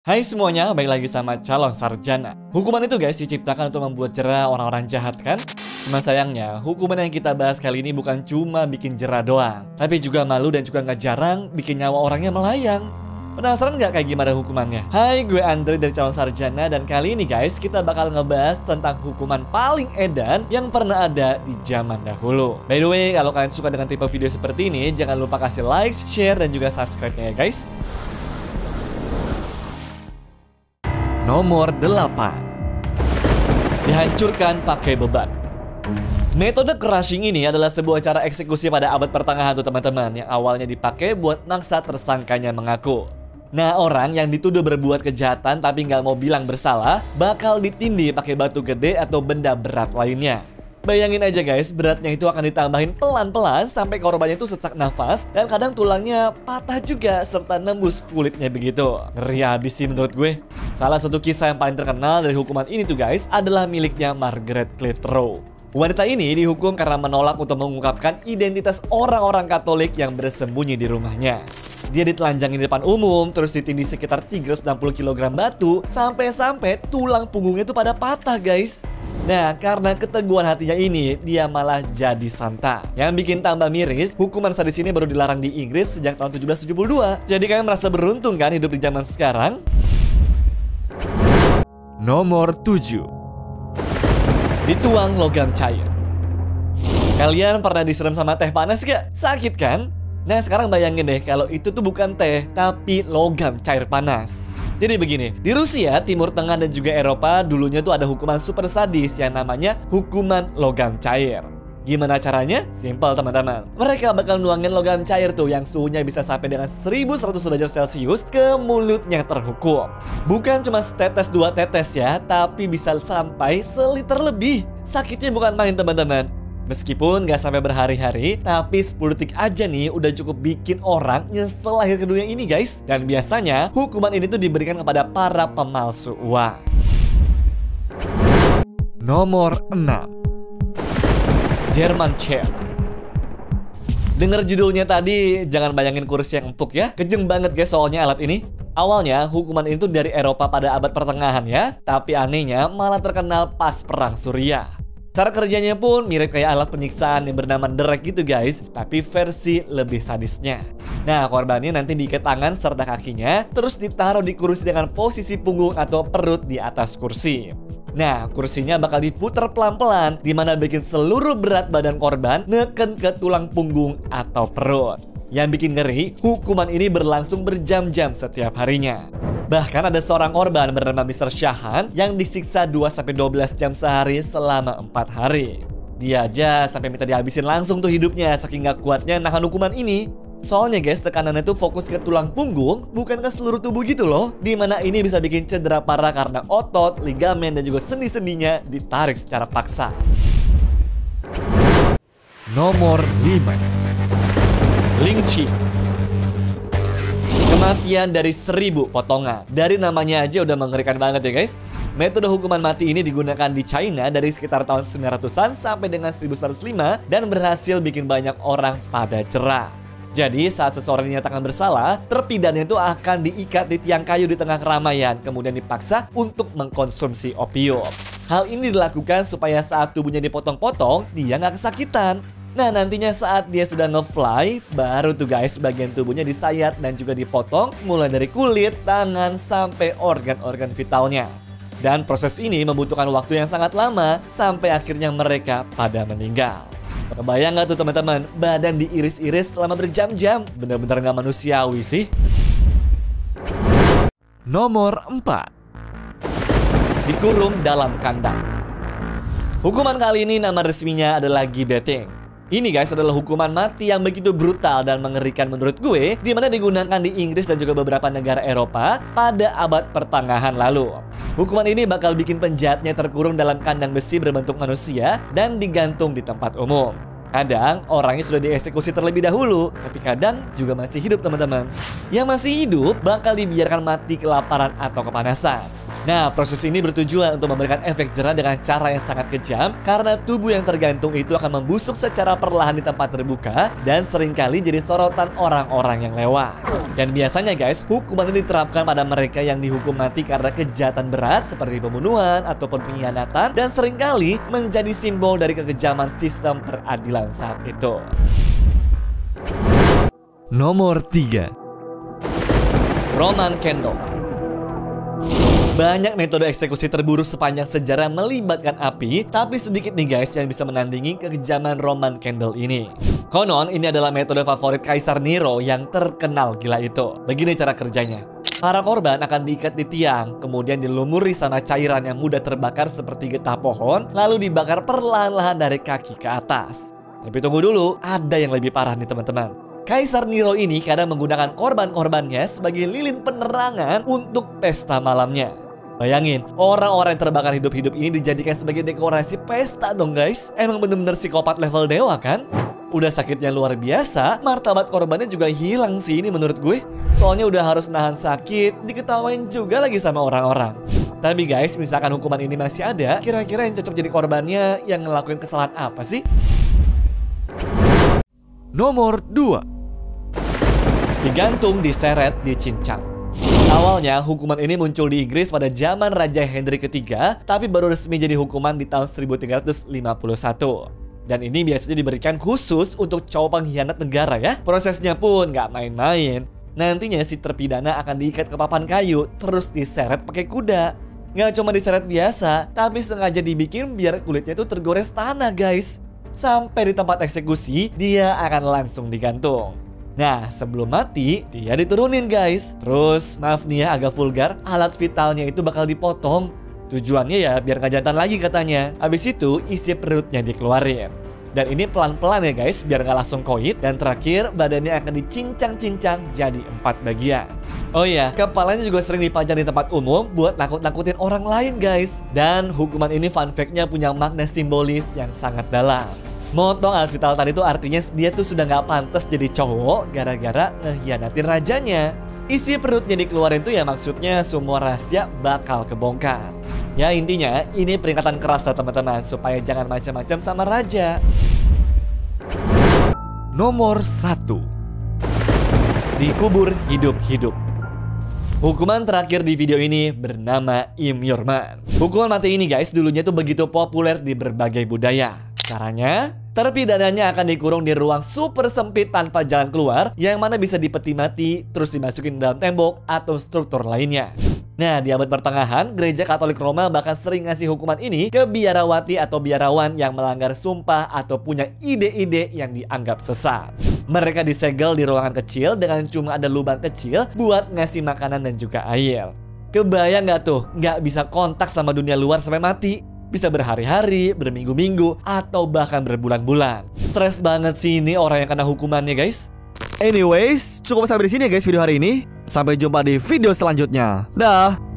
Hai semuanya, balik lagi sama Calon Sarjana. Hukuman itu guys diciptakan untuk membuat jera orang-orang jahat kan? Cuma sayangnya, hukuman yang kita bahas kali ini bukan cuma bikin jera doang, tapi juga malu dan juga nggak jarang bikin nyawa orangnya melayang. Penasaran nggak kayak gimana hukumannya? Hai, gue Andre dari Calon Sarjana dan kali ini guys kita bakal ngebahas tentang hukuman paling edan yang pernah ada di zaman dahulu. By the way, kalau kalian suka dengan tipe video seperti ini, jangan lupa kasih like, share, dan juga subscribe-nya ya guys. Nomor 8. Dihancurkan pakai beban. Metode crushing ini adalah sebuah cara eksekusi pada abad pertengahan tuh teman-teman, yang awalnya dipakai buat maksa tersangkanya mengaku. Nah, orang yang dituduh berbuat kejahatan tapi nggak mau bilang bersalah bakal ditindih pakai batu gede atau benda berat lainnya. Bayangin aja guys, beratnya itu akan ditambahin pelan-pelan sampai korbannya itu sesak nafas dan kadang tulangnya patah juga serta nembus kulitnya begitu. Ngeri abis sih menurut gue. Salah satu kisah yang paling terkenal dari hukuman ini tuh guys adalah miliknya Margaret Clitheroe. Wanita ini dihukum karena menolak untuk mengungkapkan identitas orang-orang Katolik yang bersembunyi di rumahnya. Dia ditelanjangi di depan umum, terus ditindih sekitar 360 kg batu, sampai-sampai tulang punggungnya itu pada patah guys. Nah, karena keteguhan hatinya ini, dia malah jadi santa. Yang bikin tambah miris, hukuman sadis ini baru dilarang di Inggris sejak tahun 1772. Jadi kalian merasa beruntung kan hidup di zaman sekarang? Nomor 7. Dituang logam cair. Kalian pernah disiram sama teh panas gak? Sakit kan? Nah, sekarang bayangin deh kalau itu tuh bukan teh, tapi logam cair panas. Jadi begini, di Rusia, Timur Tengah dan juga Eropa dulunya tuh ada hukuman super sadis yang namanya hukuman logam cair. Gimana caranya? Simpel teman-teman. Mereka bakal nuangin logam cair tuh yang suhunya bisa sampai dengan 1100 derajat Celcius ke mulutnya terhukum. Bukan cuma setetes dua tetes ya, tapi bisa sampai seliter lebih. Sakitnya bukan main teman-teman. Meskipun gak sampai berhari-hari, tapi 10 detik aja nih udah cukup bikin orang nyesel lahir ke dunia ini guys. Dan biasanya hukuman ini tuh diberikan kepada para pemalsu uang. Nomor 6. German Chair. Dengar judulnya tadi, jangan bayangin kursi yang empuk ya. Kejam banget guys soalnya alat ini. Awalnya hukuman ini tuh dari Eropa pada abad pertengahan ya. Tapi anehnya malah terkenal pas perang Suriah. Cara kerjanya pun mirip kayak alat penyiksaan yang bernama derek gitu guys, tapi versi lebih sadisnya. Nah, korbannya nanti diikat tangan serta kakinya, terus ditaruh di kursi dengan posisi punggung atau perut di atas kursi. Nah, kursinya bakal diputar pelan-pelan, dimana bikin seluruh berat badan korban neken ke tulang punggung atau perut. Yang bikin ngeri, hukuman ini berlangsung berjam-jam setiap harinya. Bahkan ada seorang korban bernama Mr. Shahan yang disiksa 2-12 jam sehari selama 4 hari. Dia aja sampai minta dihabisin langsung tuh hidupnya saking gak kuatnya nahan hukuman ini. Soalnya guys, tekanannya tuh fokus ke tulang punggung, bukan ke seluruh tubuh gitu loh. Dimana ini bisa bikin cedera parah karena otot, ligamen, dan juga sendi-sendinya ditarik secara paksa. Nomor 5. Lynching. Kematian dari 1000 potongan. Dari namanya aja udah mengerikan banget ya guys. Metode hukuman mati ini digunakan di China dari sekitar tahun 900-an sampai dengan 1105 dan berhasil bikin banyak orang pada cerah. Jadi saat seseorang dinyatakan bersalah, terpidana itu akan diikat di tiang kayu di tengah keramaian, kemudian dipaksa untuk mengkonsumsi opium. Hal ini dilakukan supaya saat tubuhnya dipotong-potong, dia nggak kesakitan. Nah, nantinya saat dia sudah nge-fly, baru tuh guys bagian tubuhnya disayat dan juga dipotong mulai dari kulit, tangan, sampai organ-organ vitalnya. Dan proses ini membutuhkan waktu yang sangat lama sampai akhirnya mereka pada meninggal. Kebayang gak tuh teman-teman, badan diiris-iris selama berjam-jam? Bener-bener gak manusiawi sih. Nomor 4. Dikurung dalam kandang. Hukuman kali ini nama resminya adalah gibbeting. Ini guys adalah hukuman mati yang begitu brutal dan mengerikan menurut gue, dimana digunakan di Inggris dan juga beberapa negara Eropa pada abad pertengahan lalu. Hukuman ini bakal bikin penjahatnya terkurung dalam kandang besi berbentuk manusia dan digantung di tempat umum. Kadang orangnya sudah dieksekusi terlebih dahulu, tapi kadang juga masih hidup teman-teman. Yang masih hidup bakal dibiarkan mati kelaparan atau kepanasan. Nah, proses ini bertujuan untuk memberikan efek jera dengan cara yang sangat kejam karena tubuh yang tergantung itu akan membusuk secara perlahan di tempat terbuka dan seringkali jadi sorotan orang-orang yang lewat. Dan biasanya guys, hukuman ini diterapkan pada mereka yang dihukum mati karena kejahatan berat seperti pembunuhan ataupun pengkhianatan dan seringkali menjadi simbol dari kekejaman sistem peradilan saat itu. Nomor 3. Roman Candle. Banyak metode eksekusi terburuk sepanjang sejarah melibatkan api, tapi sedikit nih guys yang bisa menandingi kekejaman Roman Candle ini. Konon ini adalah metode favorit Kaisar Nero yang terkenal gila itu. Begini cara kerjanya. Para korban akan diikat di tiang, kemudian dilumuri sama cairan yang mudah terbakar seperti getah pohon, lalu dibakar perlahan-lahan dari kaki ke atas. Tapi tunggu dulu, ada yang lebih parah nih teman-teman. Kaisar Nero ini kadang menggunakan korban-korbannya sebagai lilin penerangan untuk pesta malamnya. Bayangin, orang-orang yang terbakar hidup-hidup ini dijadikan sebagai dekorasi pesta dong guys. Emang bener-bener psikopat level dewa kan? Udah sakitnya luar biasa, martabat korbannya juga hilang sih ini menurut gue. Soalnya udah harus nahan sakit, diketawain juga lagi sama orang-orang. Tapi guys, misalkan hukuman ini masih ada, kira-kira yang cocok jadi korbannya yang ngelakuin kesalahan apa sih? Nomor 2. Digantung, diseret, dicincang. Awalnya hukuman ini muncul di Inggris pada zaman Raja Henry III, tapi baru resmi jadi hukuman di tahun 1351. Dan ini biasanya diberikan khusus untuk cowok pengkhianat negara ya. Prosesnya pun nggak main-main. Nantinya si terpidana akan diikat ke papan kayu, terus diseret pakai kuda. Nggak cuma diseret biasa, tapi sengaja dibikin biar kulitnya tuh tergores tanah guys. Sampai di tempat eksekusi, dia akan langsung digantung. Nah, sebelum mati, dia diturunin guys. Terus, maaf nih ya agak vulgar, alat vitalnya itu bakal dipotong. Tujuannya ya biar gak jantan lagi katanya. Habis itu, isi perutnya dikeluarin. Dan ini pelan-pelan ya guys, biar gak langsung koit. Dan terakhir, badannya akan dicincang-cincang jadi 4 bagian. Oh iya, kepalanya juga sering dipajang di tempat umum buat nakut-nakutin orang lain guys. Dan hukuman ini fun fact-nya punya makna simbolis yang sangat dalam. Motong alat vital tadi tuh artinya dia tuh sudah gak pantas jadi cowok gara-gara ngehianatin rajanya. Isi perutnya dikeluarin tuh ya maksudnya semua rahasia bakal kebongkar. Ya intinya ini peringatan keras lah teman-teman supaya jangan macam-macam sama raja. Nomor 1. Dikubur hidup-hidup. Hukuman terakhir di video ini bernama Imyurman. Hukuman mati ini guys dulunya tuh begitu populer di berbagai budaya. Caranya, terpidananya akan dikurung di ruang super sempit tanpa jalan keluar yang mana bisa dipeti mati terus dimasukin dalam tembok atau struktur lainnya. Nah, di abad pertengahan, gereja Katolik Roma bahkan sering ngasih hukuman ini ke biarawati atau biarawan yang melanggar sumpah atau punya ide-ide yang dianggap sesat. Mereka disegel di ruangan kecil dengan cuma ada lubang kecil buat ngasih makanan dan juga air. Kebayang nggak tuh, nggak bisa kontak sama dunia luar sampai mati? Bisa berhari-hari, berminggu-minggu, atau bahkan berbulan-bulan. Stres banget sih ini orang yang kena hukumannya guys. Anyways, cukup sampai di sini ya guys video hari ini. Sampai jumpa di video selanjutnya. Dah.